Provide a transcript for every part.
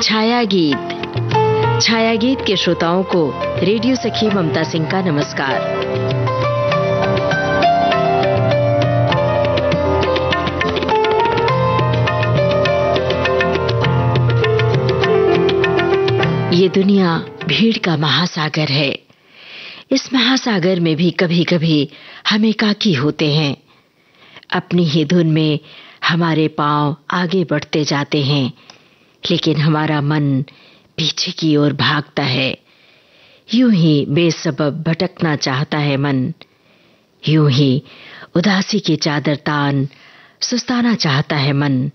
छाया गीत के श्रोताओं को रेडियो सखी ममता सिंह का नमस्कार। ये दुनिया भीड़ का महासागर है। इस महासागर में भी कभी-कभी हम एकाकी होते हैं। अपनी ही धुन में हमारे पांव आगे बढ़ते जाते हैं, लेकिन हमारा मन पीछे की ओर भागता है। यूं ही बेसबब भटकना चाहता है मन, यूं ही उदासी की चादर तान सुस्ताना चाहता है मन।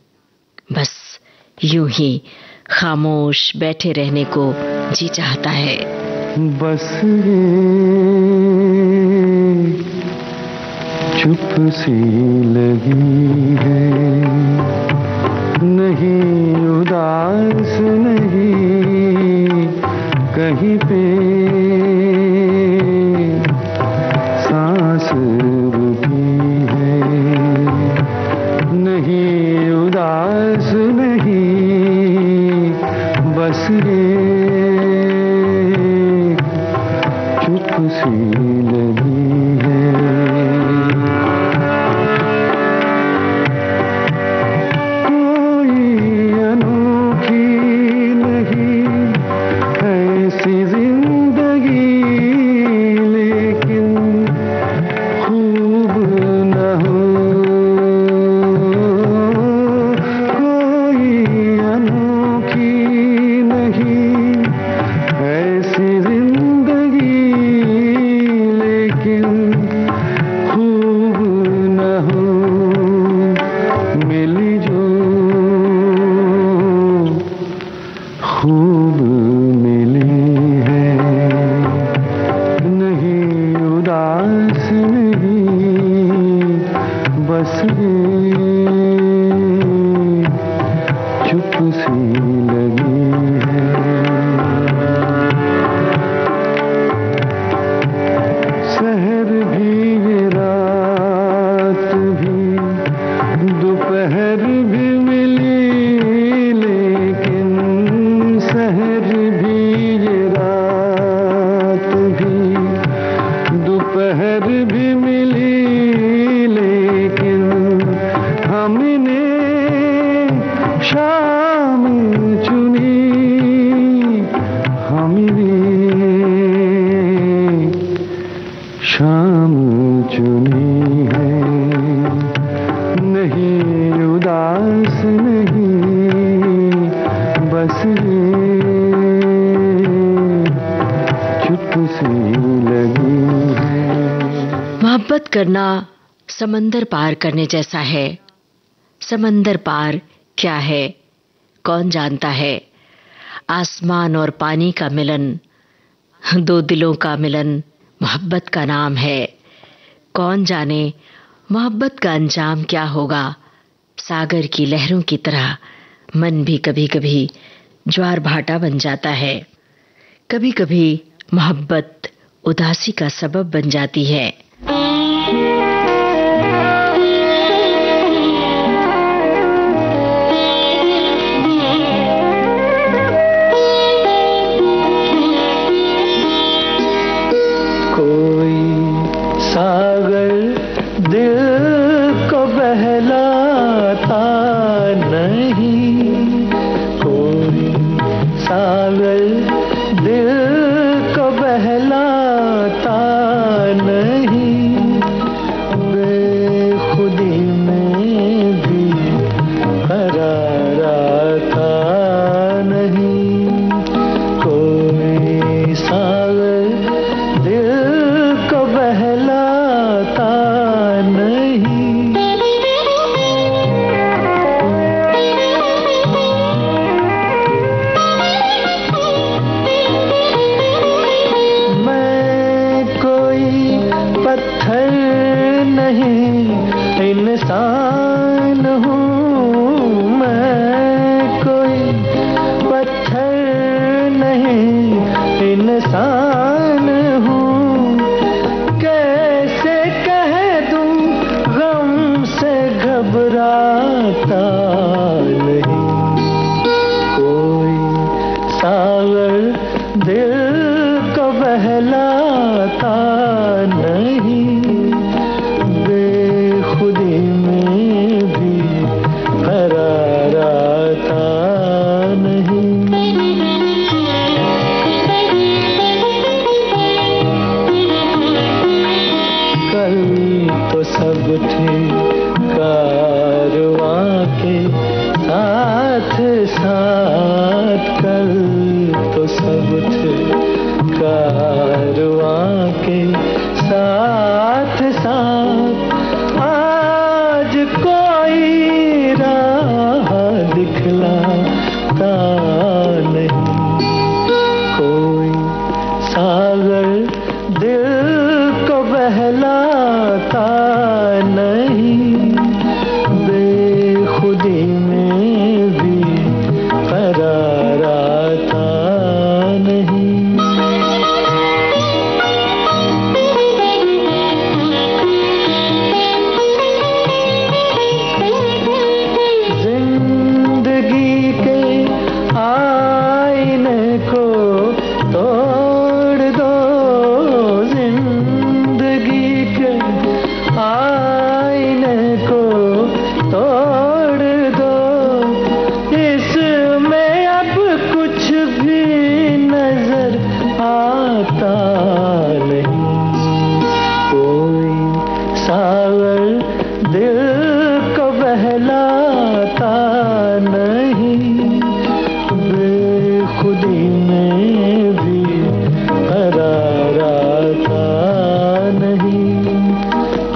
बस यूं ही खामोश बैठे रहने को जी चाहता है। बस चुप सी लगी है, नहीं उदास नहीं कहीं पे सांस रुकी है, नहीं उदास नहीं बस चुप सी लगी है। मोहब्बत करना समंदर पार करने जैसा है। समंदर पार क्या है कौन जानता है। आसमान और पानी का मिलन, दो दिलों का मिलन मोहब्बत का नाम है। कौन जाने मोहब्बत का अंजाम क्या होगा। सागर की लहरों की तरह मन भी कभी-कभी ज्वार भाटा बन जाता है। कभी-कभी मोहब्बत उदासी का सबब बन जाती है। घबराता नहीं कोई रात कल तो सब थे कारवां के साथ साथ, आज कोई राह दिखलाता नहीं, कोई सागर दिल को बहलाता नहीं, बेखुदी में भी करार आता नहीं। जिंदगी के आईने को तोड़ दो, जिंदगी के आईने को तोड़ दो, इसमें अब कुछ भी नजर आता नहीं, कोई सागर दिल को बहलाता नहीं, बेखुदी में भी करार आता नहीं,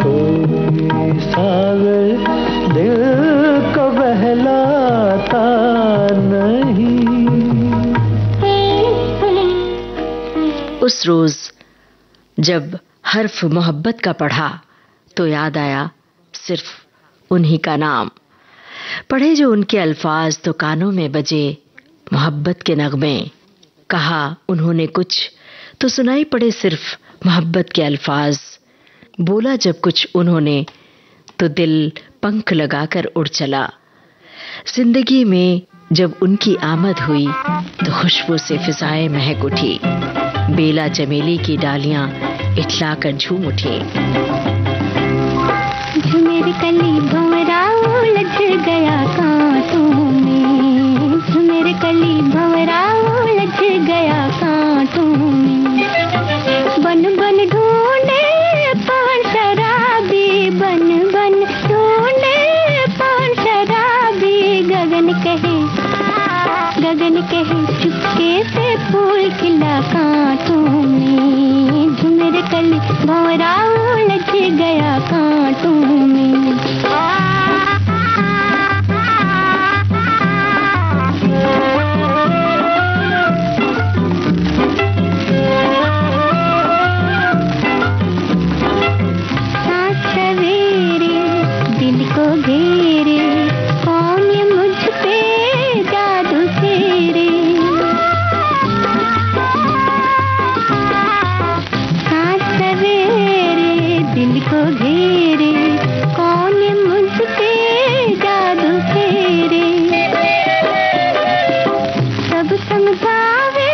कोई सागर दिल को बहलाता नहीं। उस रोज जब हर्फ मोहब्बत का पढ़ा तो याद आया सिर्फ उन्हीं का नाम, पढ़े जो उनके अल्फाज तो कानों में बजे मोहब्बत के नगमे, कहा उन्होंने कुछ तो सुनाई पड़े सिर्फ मोहब्बत के अल्फाज, बोला जब कुछ उन्होंने तो दिल पंख लगाकर उड़ चला, जिंदगी में जब उनकी आमद हुई तो खुशबू से फिजाएं महक उठी, बेला चमेली की डालियां इठलाकर झूम उठी। झुमेर कली भंवरा उलझ गया कांटों में, झुमेर कली भंवरा उलझ गया कांटों में, बन बन ढूंढे पान शराबी, बन बन ढूंढे पान शराबी, गगन कहे चुपके से फूल खिला कांटों में, झुमेर कली भंवरा उलझ गया कांटों में। सांस सवेरे दिल को घेरे, कौन ये मुझ पे जादू फेरे, सांस सवेरे दिल को घेरे, कौन ये मुझ पे जादू फेरे, सब समझावे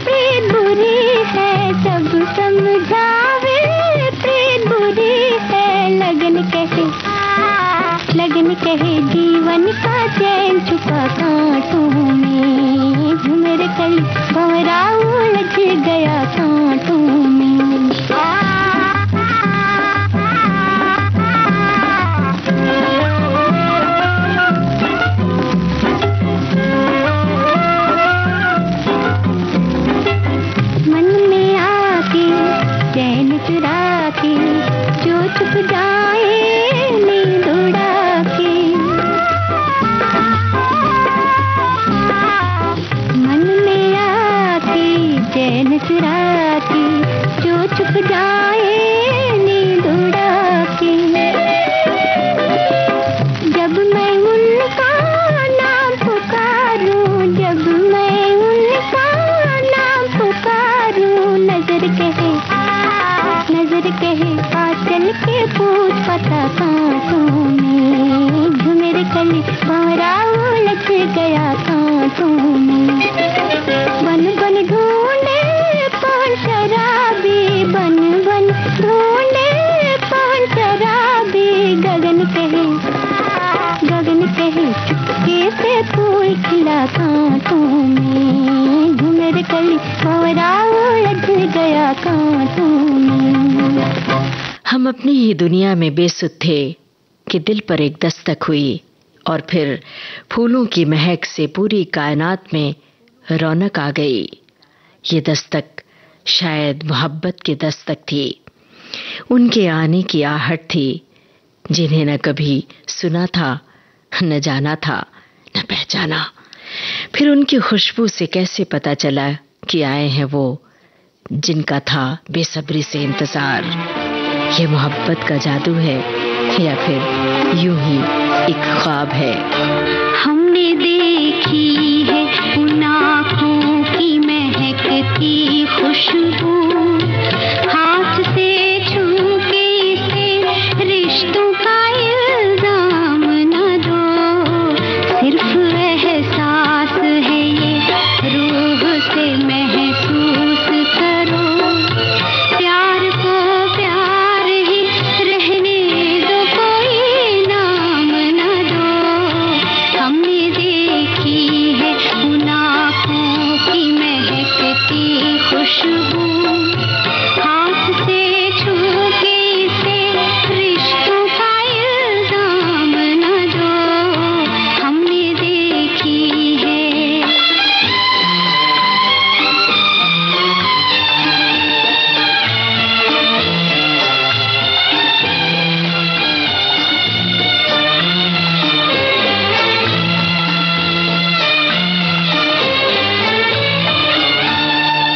प्रीत बुरी है, सब समझावे प्रीत बुरी है, लगन कहे जीवन का चैन छुपा कांटों में, झुमेर कली भंवरा उलझ गया कांटों में। मन में आके चैन चुरा के जो छुप जाए नींद उड़ा के, मन में आके चैन चुरा के जो छुप जाए नींद उड़ा के, जब मैं उनका नाम पुकारूं, जब मैं उनका नाम पुकारूं, नजर कहे आंचल के फूट पता कांटों में, झुमेर कली भंवरा उलझ गया कांटों में, बन बन ढूंढे पान शराबी, बन बन ढूंढे पान शराबी, गगन कहे चुपके से फूल खिला कांटों में, झुमेर कली भंवरा उलझ गया कांटों में। हम अपनी ही दुनिया में बेसुध थे कि दिल पर एक दस्तक हुई और फिर फूलों की महक से पूरी कायनात में रौनक आ गई। ये दस्तक शायद मोहब्बत की दस्तक थी, उनके आने की आहट थी, जिन्हें न कभी सुना था, न जाना था, न पहचाना। फिर उनकी खुशबू से कैसे पता चला कि आए हैं वो जिनका था बेसब्री से इंतजार। ये मोहब्बत का जादू है या फिर यूं ही एक ख्वाब है। हमने देखी है उन आँखों की महकती खुशबू, हाथ से छू के इसे रिश्तों का इल्जाम न दो। सिर्फ एहसास है ये, रूह से महसूस करो। प्यार को प्यार ही रहने दो, कोई नाम न दो। हमने देखी है उन आँखों की महकती खुशबू, हाथ से छू के इसे रिश्तों का इल्जाम न दो। हमने देखी है।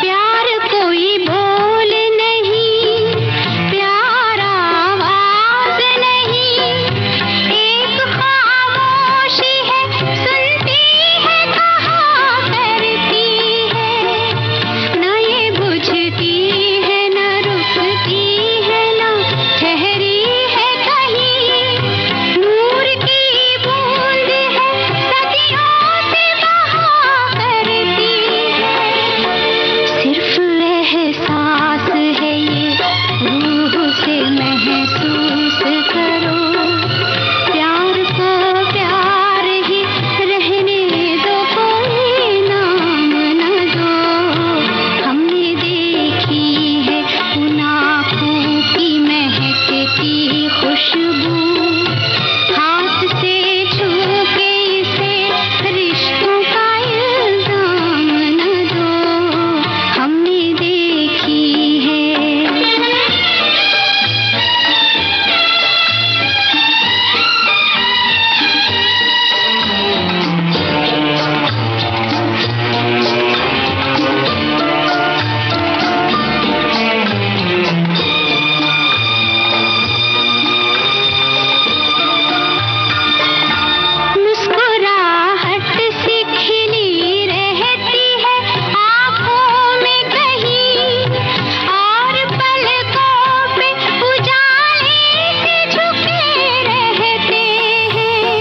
प्यार कोई बोल नहीं, प्यार आवाज नहीं, एक खामोशी है, सुनती है, कहा करती है। न ये बुझती है, न रुकती है, न ठहरी है कहीं। नूर की बूंद है, सदियों से बहा करती है। सिर्फ एहसास है ये, रूह से महसूस करो। प्यार को प्यार ही रहने दो, कोई नाम न दो। हमने देखी है उन आँखों की महकती खुशबू, हाथ से छू के इसे रिश्तों का इल्जाम न दो। हमने देखी है। मुस्कुराहट सी खिली रहती है आँखों में कहीं, और पलकों पे उजाले से झुके रहते हैं।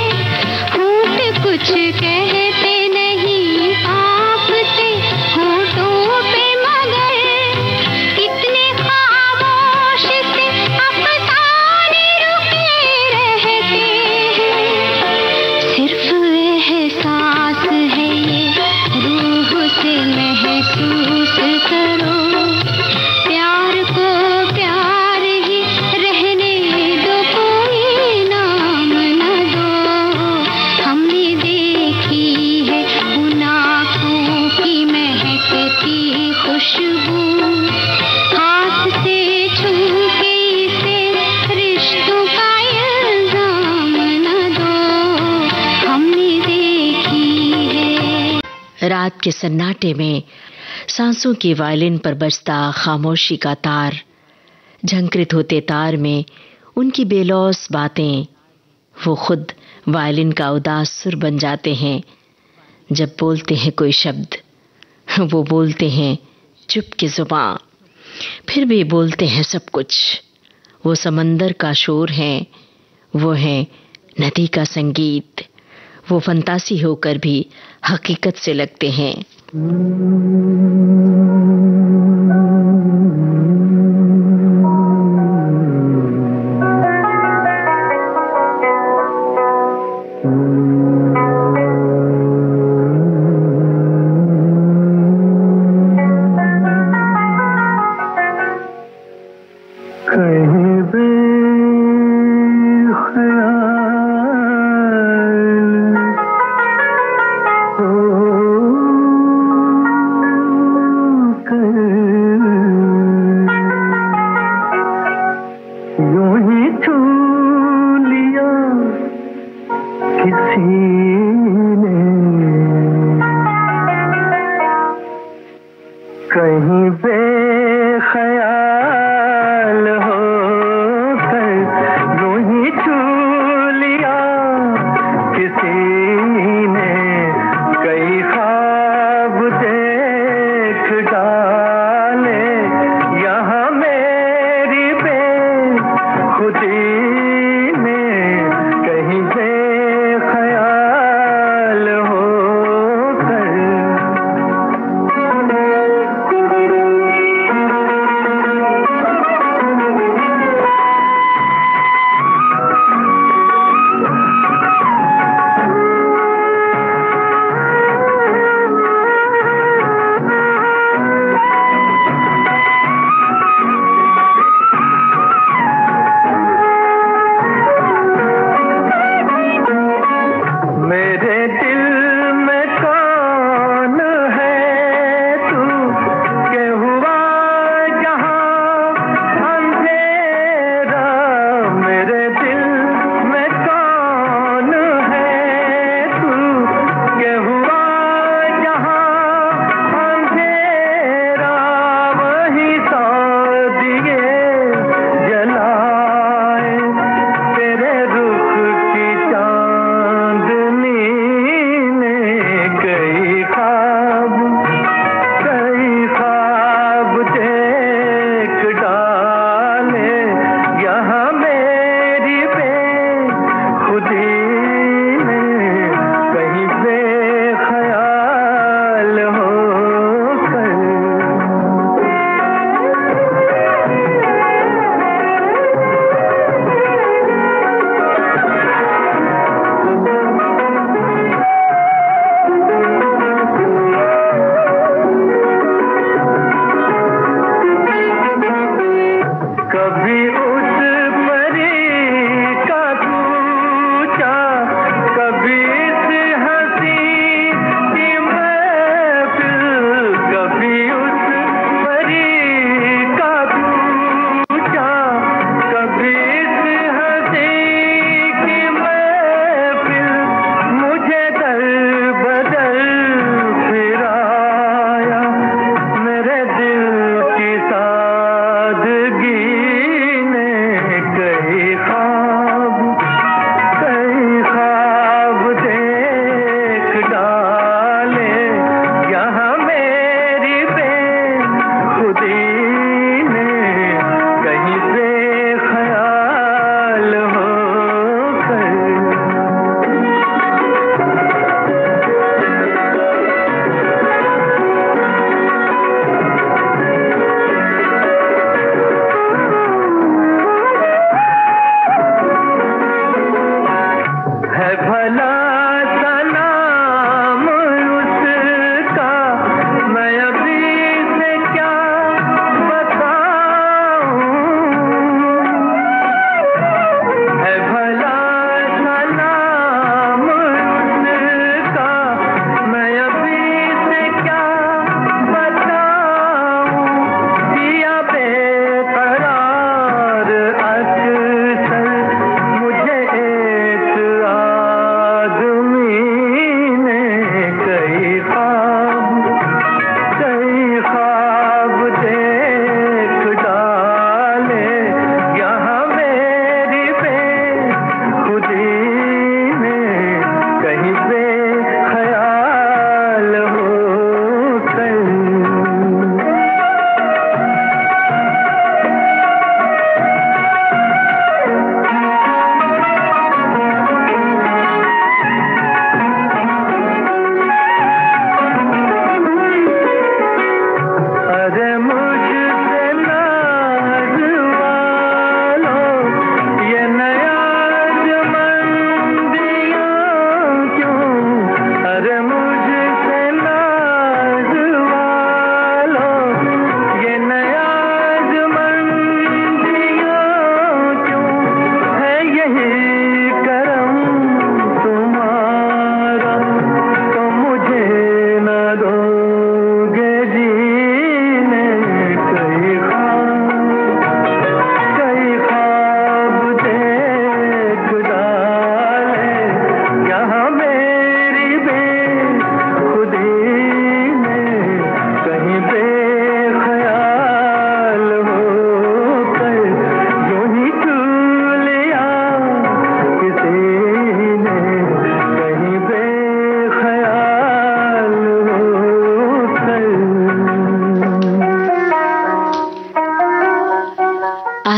होंठ कुछ कहते नहीं, कांपते होठों पे, मगर कितने खामोश से अफसाने रुके रहते हैं। सिर्फ एहसास है ये, रूह से महसूस करो। प्यार को प्यार ही रहने दो, कोई नाम न दो। हमने देखी है उन आँखों की महकती खुशबू, हाथ से छू के इसे रिश्तों का इल्जाम न दो। हमने देखी है। रात के सन्नाटे में सांसों की वायलिन पर बजता खामोशी का तार, झंकृत होते तार में उनकी बेलौस बातें, वो खुद वायलिन का उदास सुर बन जाते हैं। जब बोलते हैं कोई शब्द, वो बोलते हैं चुप की जुबां, फिर भी बोलते हैं सब कुछ। वो समंदर का शोर है, वो है नदी का संगीत, वो फंतासी होकर भी हकीकत से लगते हैं। कहीं बेख्याल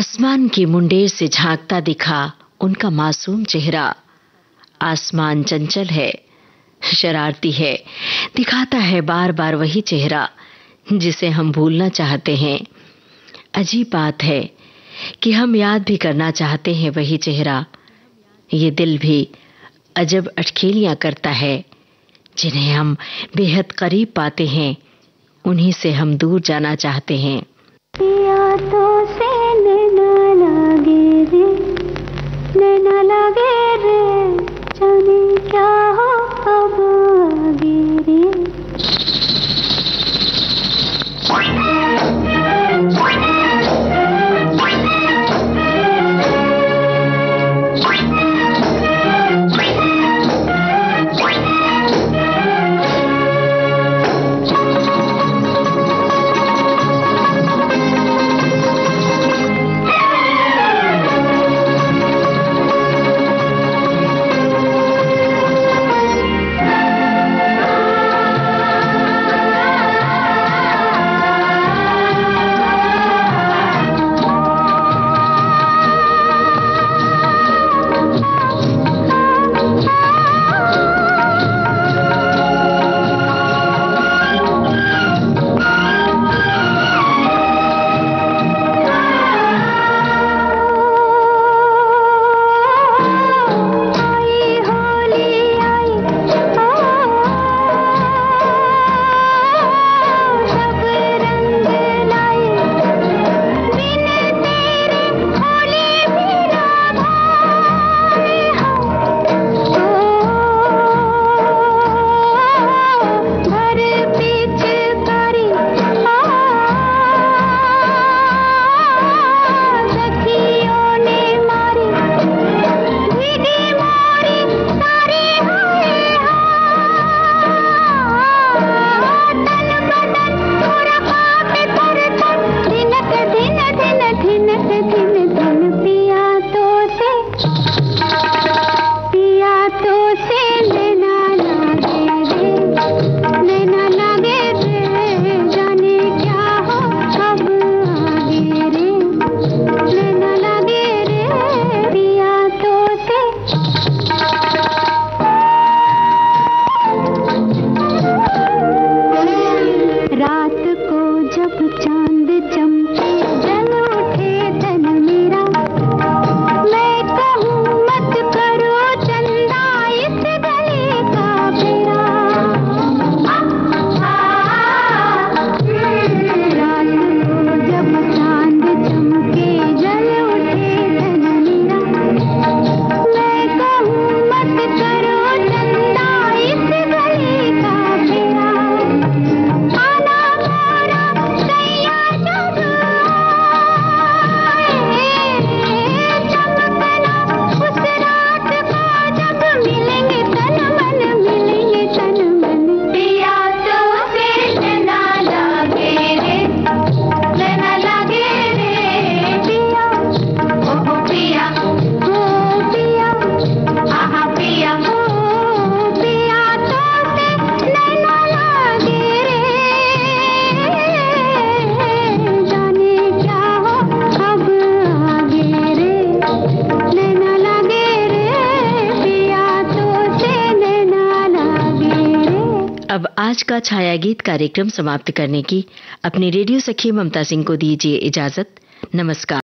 आसमान की मुंडेर से झांकता दिखा उनका मासूम चेहरा। आसमान चंचल है, शरारती है, दिखाता है बार बार वही चेहरा जिसे हम भूलना चाहते हैं। अजीब बात है कि हम याद भी करना चाहते हैं वही चेहरा। ये दिल भी अजब अटखेलियां करता है। जिन्हें हम बेहद करीब पाते हैं, उन्हीं से हम दूर जाना चाहते हैं। पिया तो से नैना लागे रे, नैना लागे रे, जाने क्या हो अब आगे रे। अब आज का छाया गीत कार्यक्रम समाप्त करने की अपनी रेडियो सखी ममता सिंह को दीजिए इजाजत। नमस्कार।